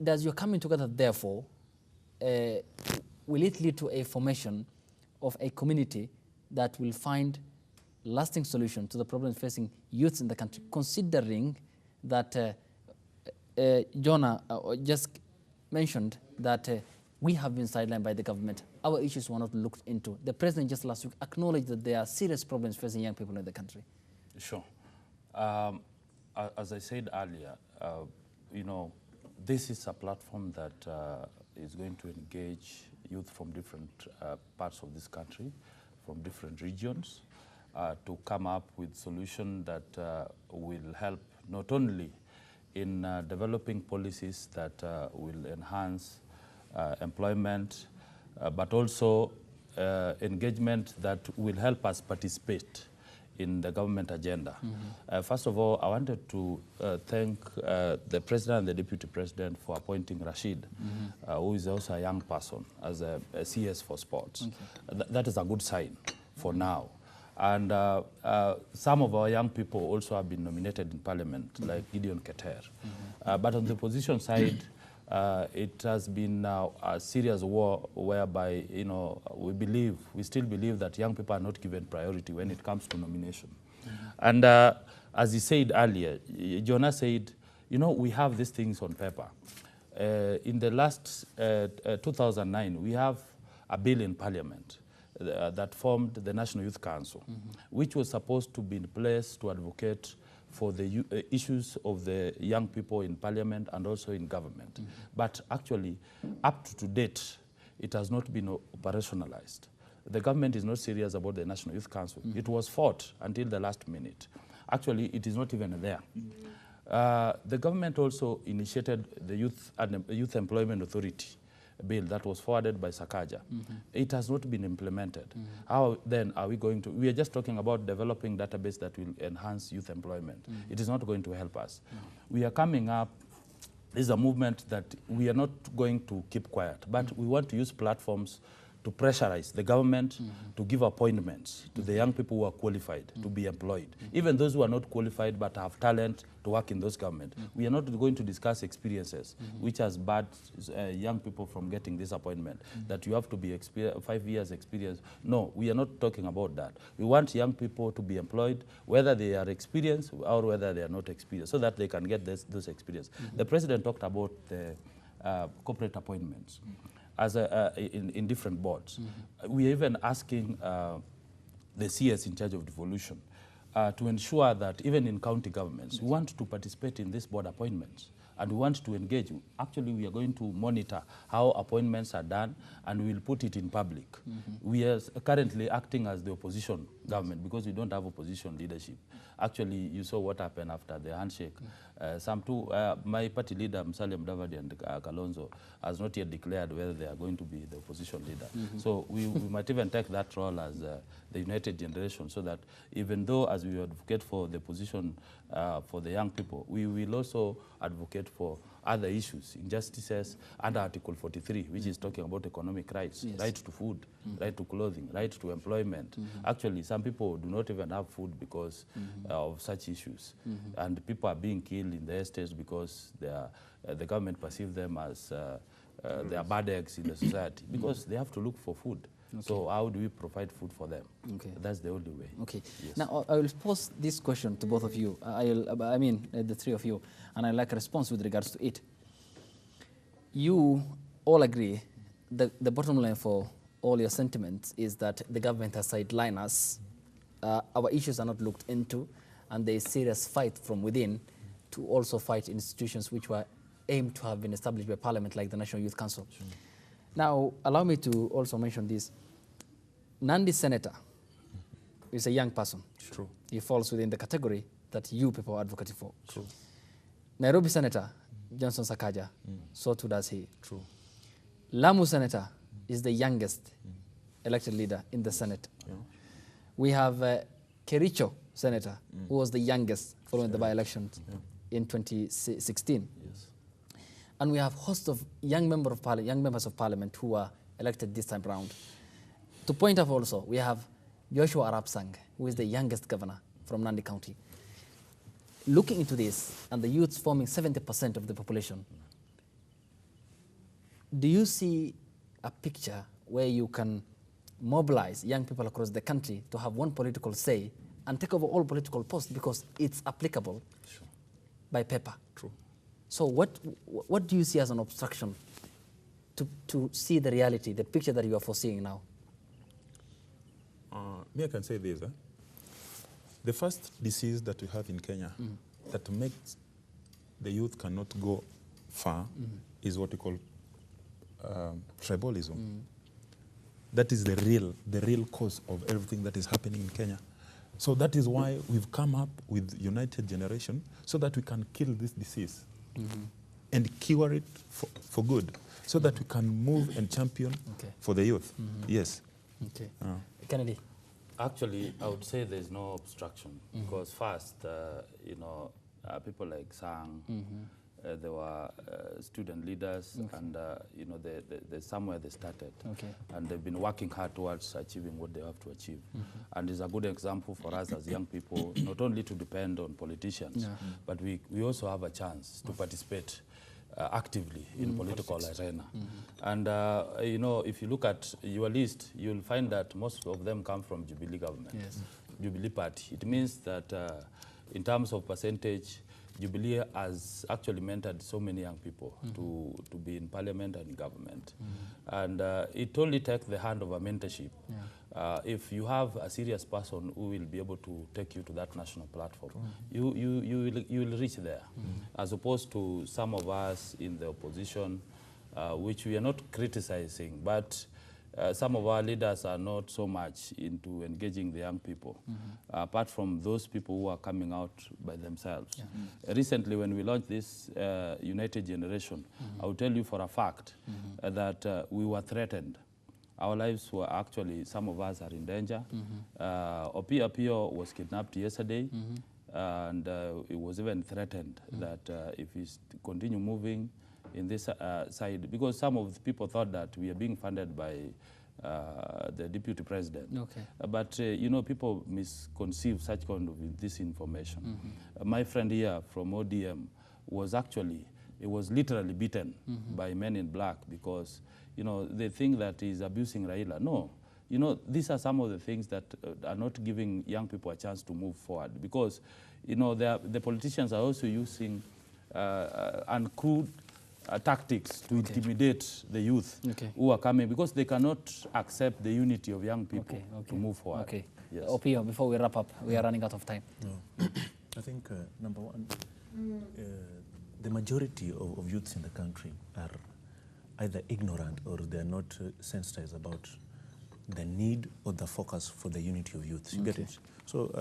does your coming together, therefore, will it lead to a formation of a community that will find lasting solution to the problems facing youths in the country, considering that Jonah just mentioned that we have been sidelined by the government. Our issues were not looked into. The president just last week acknowledged that there are serious problems facing young people in the country. Sure. As I said earlier, you know, this is a platform that is going to engage youth from different parts of this country, from different regions, to come up with solutions that will help not only in developing policies that will enhance employment, but also engagement that will help us participate in the government agenda. First of all, I wanted to thank the President and the Deputy President for appointing Rashid, who is also a young person, as a CS for sports. That is a good sign for now. And some of our young people also have been nominated in Parliament, like Gideon Keter. But on the opposition side, it has been a serious war whereby, you know, we still believe that young people are not given priority when it comes to nomination. And as he said earlier, Jonah said, you know, we have these things on paper. In the last 2009, we have a bill in Parliament that formed the National Youth Council, which was supposed to be in place to advocate for the issues of the young people in Parliament and also in government. But actually, up to date, it has not been operationalized. The government is not serious about the National Youth Council. It was fought until the last minute. Actually, it is not even there. The government also initiated the Youth Employment Authority bill that was forwarded by Sakaja. It has not been implemented. How then are we going to, we are just talking about developing database that will enhance youth employment. It is not going to help us. We are coming up, this is a movement that we are not going to keep quiet, but we want to use platforms to pressurize the government to give appointments to the young people who are qualified to be employed. Even those who are not qualified but have talent to work in those government. We are not going to discuss experiences which has barred young people from getting this appointment, that you have to be 5 years experience. No, we are not talking about that. We want young people to be employed, whether they are experienced or whether they are not experienced, so that they can get those experience. The president talked about the corporate appointments as in different boards. We are even asking the CS in charge of devolution to ensure that even in county governments, we want to participate in these board appointments and we want to engage. Actually, we are going to monitor how appointments are done and we will put it in public. We are currently acting as the opposition government because we don't have opposition leadership. Actually, you saw what happened after the handshake. My party leader, Musalia Mudavadi and Kalonzo, has not yet declared whether they are going to be the opposition leader. So we might even take that role as the united generation, so that even though as we advocate for the position for the young people, we will also advocate for other issues, injustices, under Article 43, which is talking about economic rights, right to food, right to clothing, right to employment. Actually, some people do not even have food because of such issues. And people are being killed in the estates because the government perceives them as they are bad eggs in the society, because they have to look for food. So how do we provide food for them? That's the only way. Yes. Now, I will pose this question to both of you. I mean, the three of you, and I'd like a response with regards to it. You all agree that the bottom line for all your sentiments is that the government has sidelined us, our issues are not looked into, and there is serious fight from within to also fight institutions which were aimed to have been established by Parliament, like the National Youth Council. Now, allow me to also mention this. Nandi Senator is a young person. True. He falls within the category that you people are advocating for. True. Nairobi Senator, Johnson Sakaja, so too does he. True. Lamu Senator is the youngest elected leader in the Senate. We have Kericho Senator, who was the youngest following the by-elections in 2016. Yes. And we have a host of young members of parliament who are elected this time round. To point out also, we have Joshua Arap Sang, who is the youngest governor from Nandi County. Looking into this, and the youths forming 70% of the population, do you see a picture where you can mobilize young people across the country to have one political say and take over all political posts because it's applicable by paper? True. So what do you see as an obstruction to see the reality, the picture that you are foreseeing now? Me, I can say this. The first disease that we have in Kenya that makes the youth cannot go far is what we call tribalism. That is the real cause of everything that is happening in Kenya. So that is why we've come up with United Generation so that we can kill this disease and cure it for good, so that we can move and champion for the youth. Yes. Okay. Kennedy. Actually, I would say there's no obstruction because first, you know, people like Sang, they were student leaders, and you know, they somewhere they started, and they've been working hard towards achieving what they have to achieve, and it's a good example for us as young people, not only to depend on politicians, but we also have a chance to participate actively in political arena. And you know, if you look at your list, you'll find that most of them come from Jubilee government, Jubilee party. It means that in terms of percentage, Jubilee has actually mentored so many young people to be in parliament and in government. And it only takes the hand of a mentorship. If you have a serious person who will be able to take you to that national platform, you will reach there. As opposed to some of us in the opposition, which we are not criticizing, but some of our leaders are not so much into engaging the young people, apart from those people who are coming out by themselves. Recently, when we launched this United Generation, I will tell you for a fact that we were threatened. Our lives were actually, some of us are in danger. Opia Pio was kidnapped yesterday, and it was even threatened that if we continue moving in this side, because some of the people thought that we are being funded by the deputy president. But you know, people misconceive such kind of disinformation. My friend here from ODM was actually, it was literally beaten by men in black because, you know, they think that he's abusing Raila. No. You know, these are some of the things that are not giving young people a chance to move forward because, you know, the politicians are also using uncrewed tactics to intimidate the youth who are coming because they cannot accept the unity of young people to move forward. Yes. Opio, before we wrap up, we are running out of time. I think, number one, the majority of youths in the country are either ignorant or they are not sensitized about the need or the focus for the unity of youth. You get it? So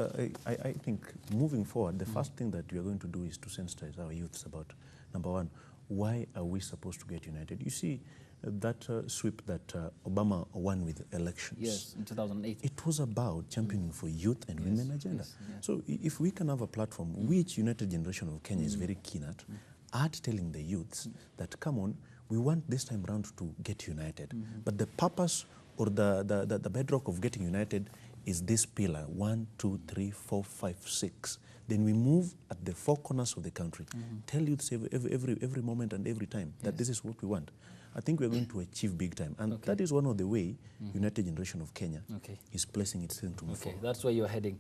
I think moving forward, the first thing that we are going to do is to sensitize our youths about, number one, why are we supposed to get united? You see, that sweep that Obama won with elections. Yes, in 2008. It was about championing for youth and women agenda. So if we can have a platform, which United Generation of Kenya is very keen at telling the youths that, come on, we want this time round to get united. But the purpose or the bedrock of getting united is this pillar, 1, 2, 3, 4, 5, 6. Then we move at the four corners of the country. Tell youths every moment and every time that this is what we want. I think we're going to achieve big time. And that is one of the way United Generation of Kenya is placing its thing to move forward. That's where you're heading.